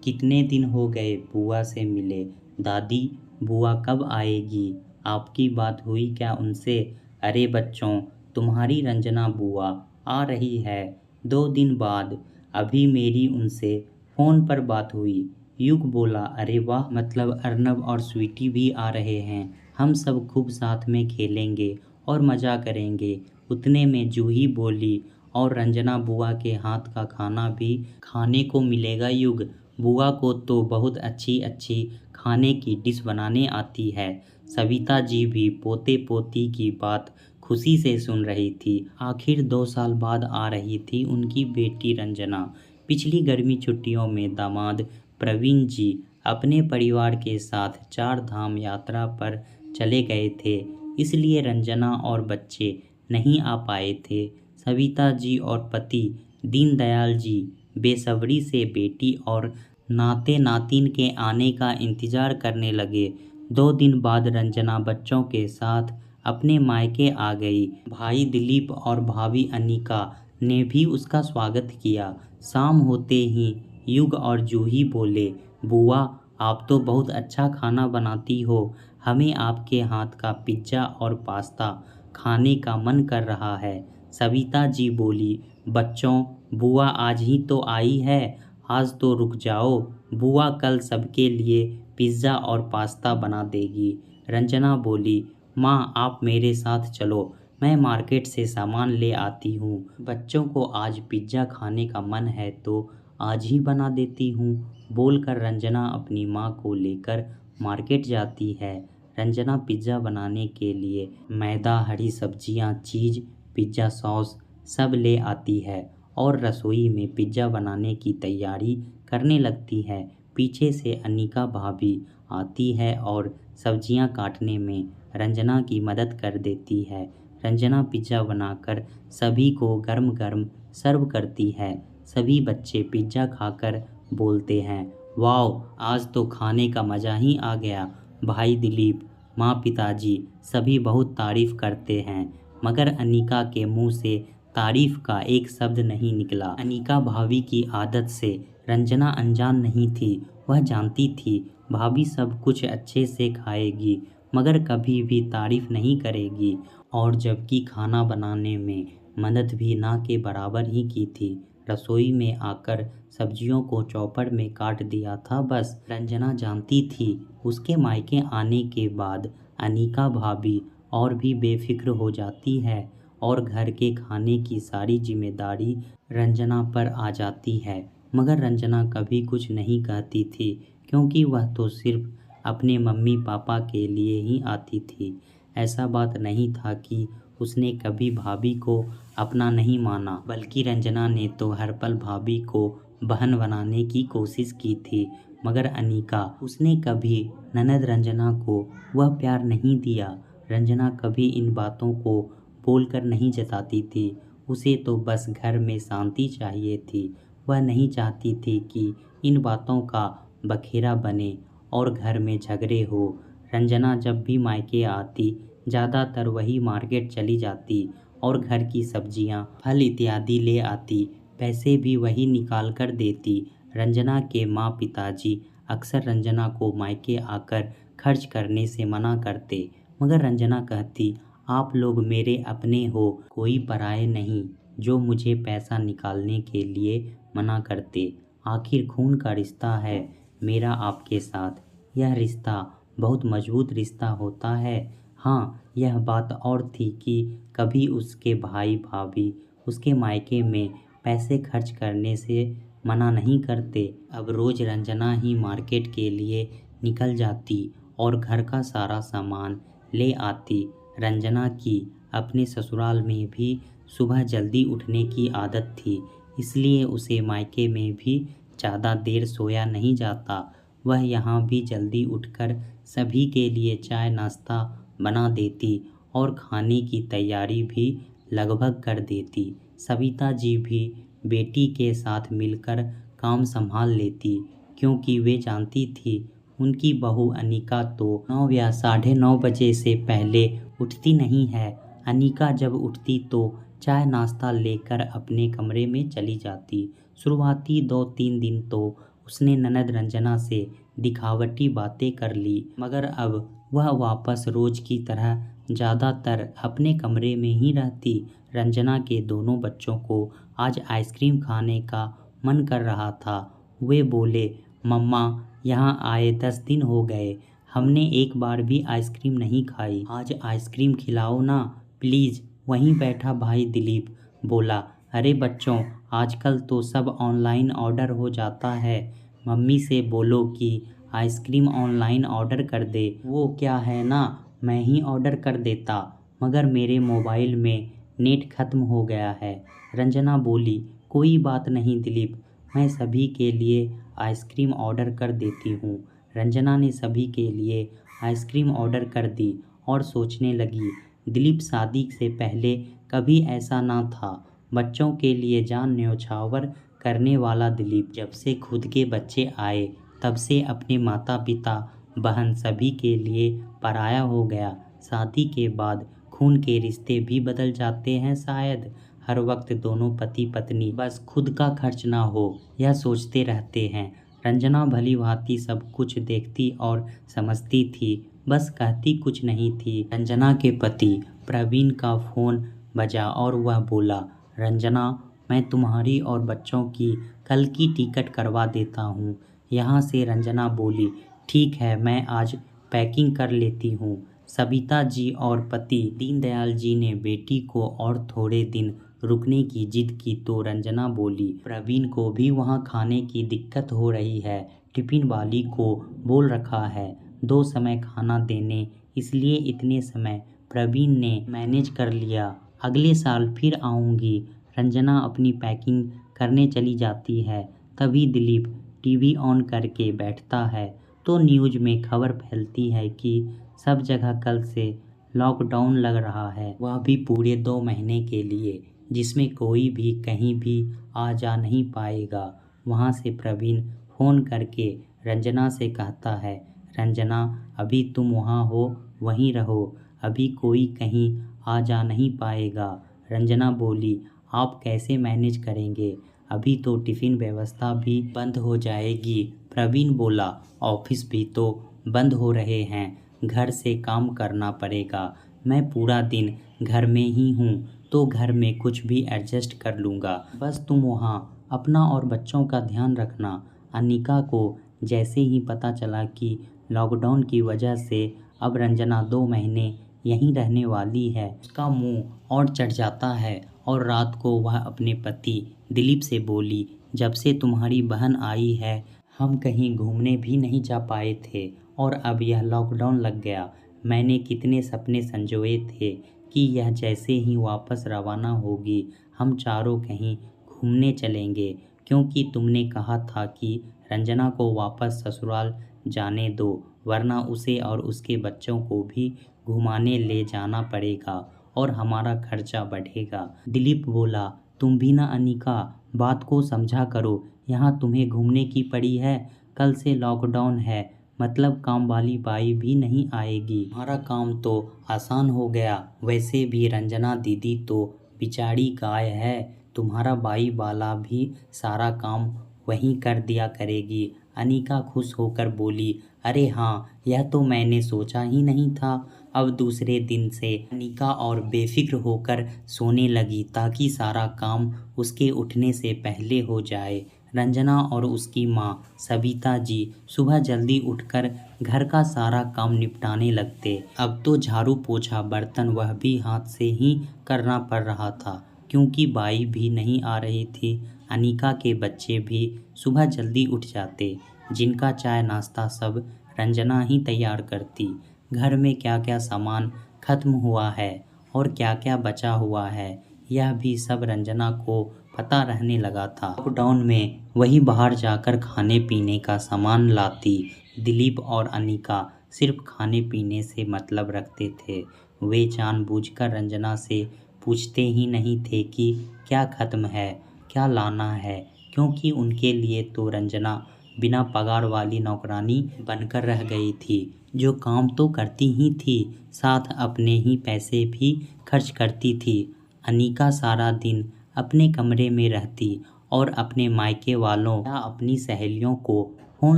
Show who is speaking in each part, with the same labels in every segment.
Speaker 1: कितने दिन हो गए बुआ से मिले। दादी, बुआ कब आएगी? आपकी बात हुई क्या उनसे? अरे बच्चों, तुम्हारी रंजना बुआ आ रही है 2 दिन बाद। अभी मेरी उनसे फ़ोन पर बात हुई। युग बोला, अरे वाह, मतलब अर्नब और स्वीटी भी आ रहे हैं। हम सब खूब साथ में खेलेंगे और मज़ा करेंगे। उतने में जूही बोली, और रंजना बुआ के हाथ का खाना भी खाने को मिलेगा। युग, बुआ को तो बहुत अच्छी अच्छी खाने की डिश बनाने आती है। सविता जी भी पोते पोती की बात खुशी से सुन रही थी। आखिर 2 साल बाद आ रही थी उनकी बेटी रंजना। पिछली गर्मी छुट्टियों में दामाद प्रवीण जी अपने परिवार के साथ 4 धाम यात्रा पर चले गए थे, इसलिए रंजना और बच्चे नहीं आ पाए थे। सविता जी और पति दीनदयाल जी बेसब्री से बेटी और नाते नातिन के आने का इंतजार करने लगे। 2 दिन बाद रंजना बच्चों के साथ अपने मायके आ गई। भाई दिलीप और भाभी अनिका ने भी उसका स्वागत किया। शाम होते ही युग और जूही बोले, बुआ, आप तो बहुत अच्छा खाना बनाती हो। हमें आपके हाथ का पिज्ज़ा और पास्ता खाने का मन कर रहा है। सविता जी बोली, बच्चों, बुआ आज ही तो आई है, आज तो रुक जाओ। बुआ कल सबके लिए पिज़्ज़ा और पास्ता बना देगी। रंजना बोली, माँ आप मेरे साथ चलो, मैं मार्केट से सामान ले आती हूँ। बच्चों को आज पिज़्ज़ा खाने का मन है तो आज ही बना देती हूँ। बोलकर रंजना अपनी माँ को लेकर मार्केट जाती है। रंजना पिज़्ज़ा बनाने के लिए मैदा, हरी सब्जियाँ, चीज़, पिज़्ज़ा सॉस सब ले आती है और रसोई में पिज़्ज़ा बनाने की तैयारी करने लगती है। पीछे से अनिका भाभी आती है और सब्जियां काटने में रंजना की मदद कर देती है। रंजना पिज़्ज़ा बनाकर सभी को गर्म गर्म सर्व करती है। सभी बच्चे पिज़्ज़ा खाकर बोलते हैं, वाओ, आज तो खाने का मज़ा ही आ गया। भाई दिलीप, माँ, पिताजी सभी बहुत तारीफ करते हैं, मगर अनिका के मुंह से तारीफ का एक शब्द नहीं निकला। अनिका भाभी की आदत से रंजना अनजान नहीं थी। वह जानती थी भाभी सब कुछ अच्छे से खाएगी, मगर कभी भी तारीफ नहीं करेगी, और जबकि खाना बनाने में मदद भी ना के बराबर ही की थी। रसोई में आकर सब्जियों को चॉपर में काट दिया था बस। रंजना जानती थी उसके मायके आने के बाद अनिका भाभी और भी बेफिक्र हो जाती है और घर के खाने की सारी जिम्मेदारी रंजना पर आ जाती है। मगर रंजना कभी कुछ नहीं कहती थी, क्योंकि वह तो सिर्फ अपने मम्मी पापा के लिए ही आती थी। ऐसा बात नहीं था कि उसने कभी भाभी को अपना नहीं माना, बल्कि रंजना ने तो हर पल भाभी को बहन बनाने की कोशिश की थी। मगर अनिका, उसने कभी ननद रंजना को वह प्यार नहीं दिया। रंजना कभी इन बातों को बोलकर नहीं जताती थी। उसे तो बस घर में शांति चाहिए थी। वह नहीं चाहती थी कि इन बातों का बखेड़ा बने और घर में झगड़े हो। रंजना जब भी मायके आती, ज़्यादातर वही मार्केट चली जाती और घर की सब्जियां, फल इत्यादि ले आती। पैसे भी वही निकाल कर देती। रंजना के माँ पिताजी अक्सर रंजना को मायके आकर खर्च करने से मना करते, मगर रंजना कहती, आप लोग मेरे अपने हो, कोई पराये नहीं जो मुझे पैसा निकालने के लिए मना करते। आखिर खून का रिश्ता है मेरा आपके साथ। यह रिश्ता बहुत मजबूत रिश्ता होता है। हाँ, यह बात और थी कि कभी उसके भाई भाभी उसके मायके में पैसे खर्च करने से मना नहीं करते। अब रोज़ रंजना ही मार्केट के लिए निकल जाती और घर का सारा सामान ले आती। रंजना की अपने ससुराल में भी सुबह जल्दी उठने की आदत थी, इसलिए उसे मायके में भी ज़्यादा देर सोया नहीं जाता। वह यहाँ भी जल्दी उठकर सभी के लिए चाय नाश्ता बना देती और खाने की तैयारी भी लगभग कर देती। सविता जी भी बेटी के साथ मिलकर काम संभाल लेती, क्योंकि वे जानती थी उनकी बहू अनिका तो 9 या 9:30 बजे से पहले उठती नहीं है। अनिका जब उठती तो चाय नाश्ता लेकर अपने कमरे में चली जाती। शुरुआती 2-3 दिन तो उसने ननद रंजना से दिखावटी बातें कर ली, मगर अब वह वापस रोज की तरह ज़्यादातर अपने कमरे में ही रहती। रंजना के दोनों बच्चों को आज आइसक्रीम खाने का मन कर रहा था। वे बोले, मम्मा यहाँ आए 10 दिन हो गए, हमने एक बार भी आइसक्रीम नहीं खाई, आज आइसक्रीम खिलाओ ना प्लीज़। वहीं बैठा भाई दिलीप बोला, अरे बच्चों, आजकल तो सब ऑनलाइन ऑर्डर हो जाता है, मम्मी से बोलो कि आइसक्रीम ऑनलाइन ऑर्डर कर दे। वो क्या है ना, मैं ही ऑर्डर कर देता, मगर मेरे मोबाइल में नेट ख़त्म हो गया है। रंजना बोली, कोई बात नहीं दिलीप, मैं सभी के लिए आइसक्रीम ऑर्डर कर देती हूँ। रंजना ने सभी के लिए आइसक्रीम ऑर्डर कर दी और सोचने लगी, दिलीप शादी से पहले कभी ऐसा ना था। बच्चों के लिए जान न्यौछावर करने वाला दिलीप जब से खुद के बच्चे आए तब से अपने माता पिता बहन सभी के लिए पराया हो गया। शादी के बाद खून के रिश्ते भी बदल जाते हैं शायद। हर वक्त दोनों पति पत्नी बस खुद का खर्च ना हो यह सोचते रहते हैं। रंजना भली भांति सब कुछ देखती और समझती थी, बस कहती कुछ नहीं थी। रंजना के पति प्रवीण का फ़ोन बजा और वह बोला, रंजना, मैं तुम्हारी और बच्चों की कल की टिकट करवा देता हूँ। यहाँ से रंजना बोली, ठीक है, मैं आज पैकिंग कर लेती हूँ। सबिता जी और पति दीनदयाल जी ने बेटी को और थोड़े दिन रुकने की जिद की तो रंजना बोली, प्रवीण को भी वहाँ खाने की दिक्कत हो रही है, टिफ़िन वाली को बोल रखा है 2 समय खाना देने, इसलिए इतने समय प्रवीण ने मैनेज कर लिया, अगले साल फिर आऊँगी। रंजना अपनी पैकिंग करने चली जाती है। तभी दिलीप टीवी ऑन करके बैठता है तो न्यूज़ में खबर फैलती है कि सब जगह कल से लॉकडाउन लग रहा है, वह भी पूरे 2 महीने के लिए, जिसमें कोई भी कहीं भी आ जा नहीं पाएगा। वहाँ से प्रवीण फ़ोन करके रंजना से कहता है, रंजना, अभी तुम वहाँ हो वहीं रहो, अभी कोई कहीं आ जा नहीं पाएगा। रंजना बोली, आप कैसे मैनेज करेंगे, अभी तो टिफ़िन व्यवस्था भी बंद हो जाएगी। प्रवीण बोला, ऑफिस भी तो बंद हो रहे हैं, घर से काम करना पड़ेगा, मैं पूरा दिन घर में ही हूँ तो घर में कुछ भी एडजस्ट कर लूँगा, बस तुम वहाँ अपना और बच्चों का ध्यान रखना। अनिका को जैसे ही पता चला कि लॉकडाउन की वजह से अब रंजना 2 महीने यहीं रहने वाली है, उसका मुंह और चढ़ जाता है और रात को वह अपने पति दिलीप से बोली, जब से तुम्हारी बहन आई है हम कहीं घूमने भी नहीं जा पाए थे और अब यह लॉकडाउन लग गया। मैंने कितने सपने संजोए थे कि यह जैसे ही वापस रवाना होगी हम चारों कहीं घूमने चलेंगे, क्योंकि तुमने कहा था कि रंजना को वापस ससुराल जाने दो, वरना उसे और उसके बच्चों को भी घुमाने ले जाना पड़ेगा और हमारा खर्चा बढ़ेगा। दिलीप बोला, तुम भी ना अनिका, बात को समझा करो, यहाँ तुम्हें घूमने की पड़ी है, कल से लॉकडाउन है, मतलब काम वाली बाई भी नहीं आएगी, हमारा काम तो आसान हो गया। वैसे भी रंजना दीदी तो बेचारी गाय है, तुम्हारा बाई वाला भी सारा काम वहीं कर दिया करेगी। अनिका खुश होकर बोली, अरे हाँ, यह तो मैंने सोचा ही नहीं था। अब दूसरे दिन से अनिका और बेफिक्र होकर सोने लगी ताकि सारा काम उसके उठने से पहले हो जाए। रंजना और उसकी माँ सबिता जी सुबह जल्दी उठकर घर का सारा काम निपटाने लगते। अब तो झाड़ू पोछा बर्तन वह भी हाथ से ही करना पड़ रहा था, क्योंकि बाई भी नहीं आ रही थी। अनिका के बच्चे भी सुबह जल्दी उठ जाते, जिनका चाय नाश्ता सब रंजना ही तैयार करती। घर में क्या क्या सामान खत्म हुआ है और क्या क्या बचा हुआ है यह भी सब रंजना को पता रहने लगा था। लॉकडाउन में वही बाहर जाकर खाने पीने का सामान लाती। दिलीप और अनिका सिर्फ खाने पीने से मतलब रखते थे, वे जानबूझकर रंजना से पूछते ही नहीं थे कि क्या ख़त्म है, क्या लाना है, क्योंकि उनके लिए तो रंजना बिना पगार वाली नौकरानी बनकर रह गई थी, जो काम तो करती ही थी, साथ अपने ही पैसे भी खर्च करती थी। अनिका सारा दिन अपने कमरे में रहती और अपने मायके वालों या अपनी सहेलियों को फ़ोन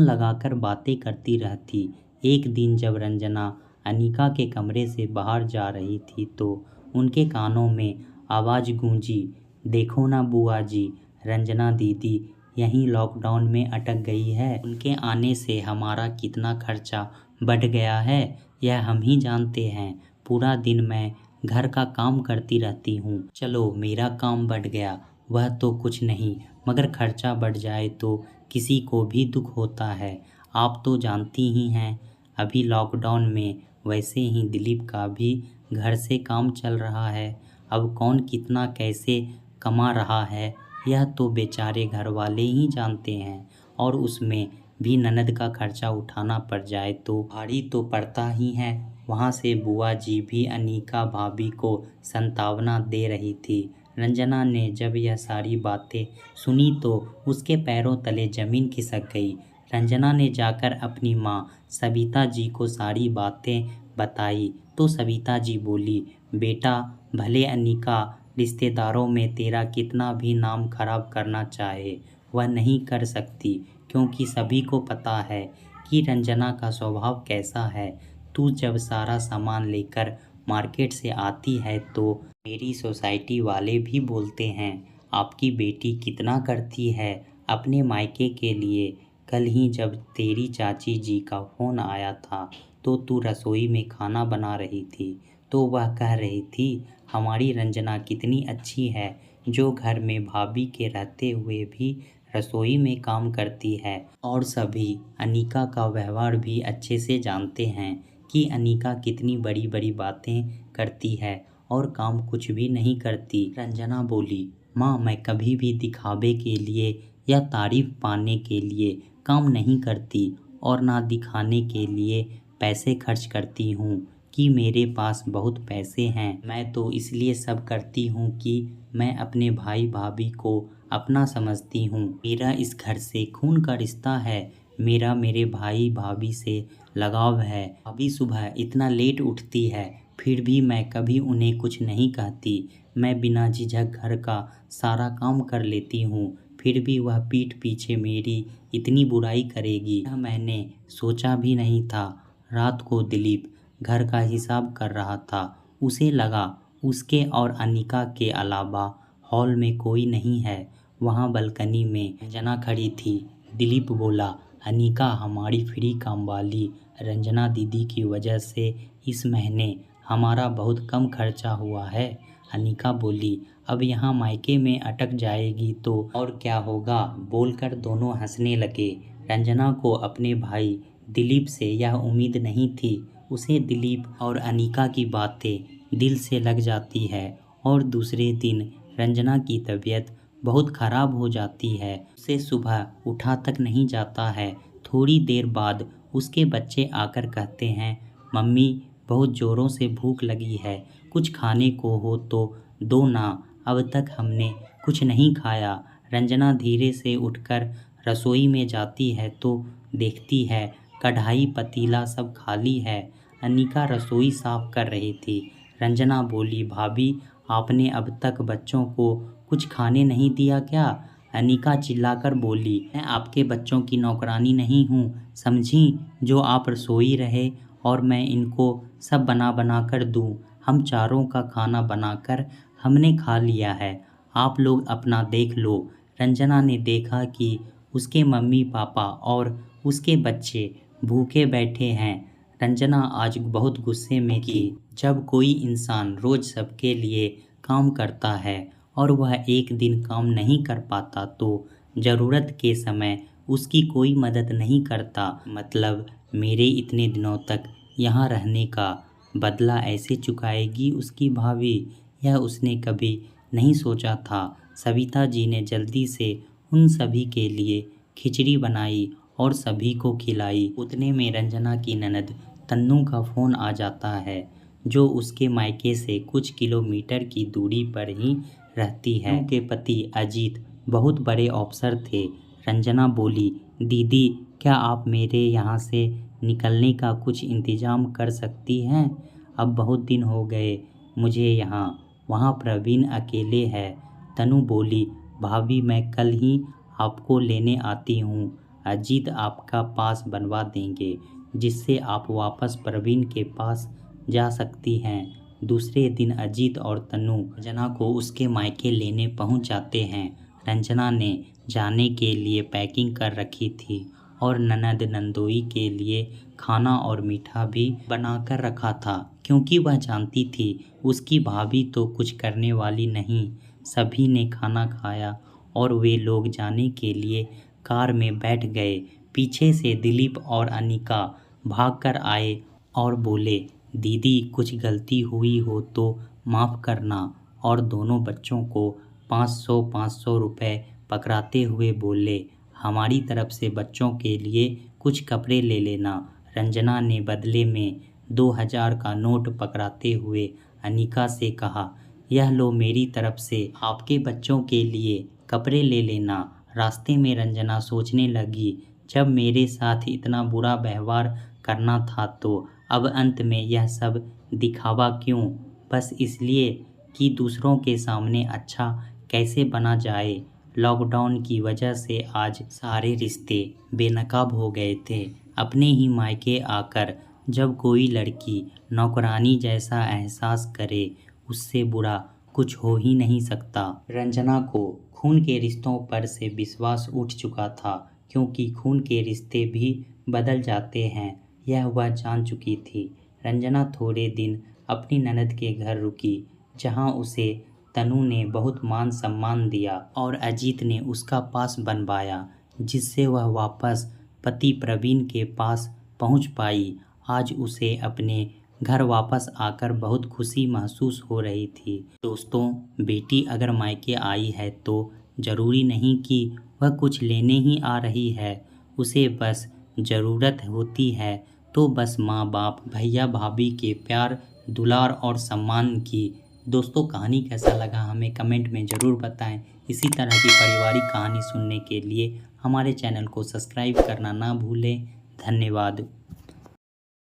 Speaker 1: लगाकर बातें करती रहती। एक दिन जब रंजना अनिका के कमरे से बाहर जा रही थी तो उनके कानों में आवाज़ गूंजी, देखो ना बुआ जी, रंजना दीदी यहीं लॉकडाउन में अटक गई है। उनके आने से हमारा कितना खर्चा बढ़ गया है यह हम ही जानते हैं। पूरा दिन मैं घर का काम करती रहती हूँ। चलो मेरा काम बढ़ गया वह तो कुछ नहीं, मगर खर्चा बढ़ जाए तो किसी को भी दुख होता है। आप तो जानती ही हैं अभी लॉकडाउन में, वैसे ही दिलीप का भी घर से काम चल रहा है। अब कौन कितना कैसे कमा रहा है यह तो बेचारे घर वाले ही जानते हैं, और उसमें भी ननद का खर्चा उठाना पड़ जाए तो भारी तो पड़ता ही है। वहाँ से बुआ जी भी अनिका भाभी को सांत्वना दे रही थी। रंजना ने जब यह सारी बातें सुनी तो उसके पैरों तले जमीन खिसक गई। रंजना ने जाकर अपनी माँ सविता जी को सारी बातें बताई तो सविता जी बोली, बेटा भले अनिका रिश्तेदारों में तेरा कितना भी नाम खराब करना चाहे वह नहीं कर सकती, क्योंकि सभी को पता है कि रंजना का स्वभाव कैसा है। तू जब सारा सामान लेकर मार्केट से आती है तो मेरी सोसाइटी वाले भी बोलते हैं आपकी बेटी कितना करती है अपने मायके के लिए। कल ही जब तेरी चाची जी का फ़ोन आया था तो तू रसोई में खाना बना रही थी तो वह कह रही थी हमारी रंजना कितनी अच्छी है, जो घर में भाभी के रहते हुए भी रसोई में काम करती है। और सभी अनिका का व्यवहार भी अच्छे से जानते हैं कि अनिका कितनी बड़ी बड़ी बातें करती है और काम कुछ भी नहीं करती। रंजना बोली, माँ मैं कभी भी दिखावे के लिए या तारीफ पाने के लिए काम नहीं करती और ना दिखाने के लिए पैसे खर्च करती हूँ कि मेरे पास बहुत पैसे हैं। मैं तो इसलिए सब करती हूँ कि मैं अपने भाई भाभी को अपना समझती हूँ। मेरा इस घर से खून का रिश्ता है। मेरा मेरे भाई भाभी से लगाव है। अभी सुबह इतना लेट उठती है फिर भी मैं कभी उन्हें कुछ नहीं कहती। मैं बिना झिझक घर का सारा काम कर लेती हूँ, फिर भी वह पीठ पीछे मेरी इतनी बुराई करेगी यह मैंने सोचा भी नहीं था। रात को दिलीप घर का हिसाब कर रहा था। उसे लगा उसके और अनिका के अलावा हॉल में कोई नहीं है। वहाँ बालकनी में रंजना खड़ी थी। दिलीप बोला, अनिका हमारी फ्री काम वाली रंजना दीदी की वजह से इस महीने हमारा बहुत कम खर्चा हुआ है। अनिका बोली, अब यहाँ मायके में अटक जाएगी तो और क्या होगा, बोलकर दोनों हंसने लगे। रंजना को अपने भाई दिलीप से यह उम्मीद नहीं थी। उसे दिलीप और अनिका की बातें दिल से लग जाती है और दूसरे दिन रंजना की तबीयत बहुत ख़राब हो जाती है। उसे सुबह उठा तक नहीं जाता है। थोड़ी देर बाद उसके बच्चे आकर कहते हैं, मम्मी बहुत ज़ोरों से भूख लगी है, कुछ खाने को हो तो दो ना, अब तक हमने कुछ नहीं खाया। रंजना धीरे से उठकर रसोई में जाती है तो देखती है कढ़ाई पतीला सब खाली है। अनिका रसोई साफ कर रही थी। रंजना बोली, भाभी आपने अब तक बच्चों को कुछ खाने नहीं दिया क्या? अनिका चिल्लाकर बोली, मैं आपके बच्चों की नौकरानी नहीं हूँ, समझी, जो आप रसोई रहे और मैं इनको सब बना बना कर दूँ। हम चारों का खाना बनाकर हमने खा लिया है, आप लोग अपना देख लो। रंजना ने देखा कि उसके मम्मी पापा और उसके बच्चे भूखे बैठे हैं। रंजना आज बहुत गुस्से में थी। जब कोई इंसान रोज सबके लिए काम करता है और वह एक दिन काम नहीं कर पाता तो ज़रूरत के समय उसकी कोई मदद नहीं करता। मतलब मेरे इतने दिनों तक यहाँ रहने का बदला ऐसे चुकाएगी उसकी भाभी, यह उसने कभी नहीं सोचा था। सविता जी ने जल्दी से उन सभी के लिए खिचड़ी बनाई और सभी को खिलाई। उतने में रंजना की ननद तन्नू का फ़ोन आ जाता है, जो उसके मायके से कुछ किलोमीटर की दूरी पर ही रहती है। उनके पति अजीत बहुत बड़े अफसर थे। रंजना बोली, दीदी क्या आप मेरे यहाँ से निकलने का कुछ इंतज़ाम कर सकती हैं? अब बहुत दिन हो गए मुझे यहाँ। वहाँ प्रवीण अकेले है। तनु बोली, भाभी मैं कल ही आपको लेने आती हूँ। अजीत आपका पास बनवा देंगे जिससे आप वापस प्रवीण के पास जा सकती हैं। दूसरे दिन अजीत और तनु रंजना को उसके मायके लेने पहुंच जाते हैं। रंजना ने जाने के लिए पैकिंग कर रखी थी और ननद नंदोई के लिए खाना और मीठा भी बनाकर रखा था, क्योंकि वह जानती थी उसकी भाभी तो कुछ करने वाली नहीं। सभी ने खाना खाया और वे लोग जाने के लिए कार में बैठ गए। पीछे से दिलीप और अनिका भागकर आए और बोले, दीदी कुछ गलती हुई हो तो माफ़ करना, और दोनों बच्चों को 500 रुपए पकड़ाते हुए बोले, हमारी तरफ से बच्चों के लिए कुछ कपड़े ले लेना। रंजना ने बदले में 2000 का नोट पकड़ाते हुए अनिका से कहा, यह लो मेरी तरफ से आपके बच्चों के लिए कपड़े ले लेना। रास्ते में रंजना सोचने लगी, जब मेरे साथ इतना बुरा व्यवहार करना था तो अब अंत में यह सब दिखावा क्यों, बस इसलिए कि दूसरों के सामने अच्छा कैसे बना जाए। लॉकडाउन की वजह से आज सारे रिश्ते बेनकाब हो गए थे। अपने ही मायके आकर जब कोई लड़की नौकरानी जैसा एहसास करे, उससे बुरा कुछ हो ही नहीं सकता। रंजना को खून के रिश्तों पर से विश्वास उठ चुका था, क्योंकि खून के रिश्ते भी बदल जाते हैं, यह वह जान चुकी थी। रंजना थोड़े दिन अपनी ननद के घर रुकी, जहां उसे तनु ने बहुत मान सम्मान दिया और अजीत ने उसका पास बनवाया, जिससे वह वापस पति प्रवीण के पास पहुंच पाई। आज उसे अपने घर वापस आकर बहुत खुशी महसूस हो रही थी। दोस्तों, बेटी अगर मायके आई है तो ज़रूरी नहीं कि वह कुछ लेने ही आ रही है। उसे बस ज़रूरत होती है तो बस माँ बाप, भैया भाभी के प्यार, दुलार और सम्मान की। दोस्तों, कहानी कैसा लगा हमें कमेंट में ज़रूर बताएं। इसी तरह की पारिवारिक कहानी सुनने के लिए हमारे चैनल को सब्सक्राइब करना ना भूलें। धन्यवाद।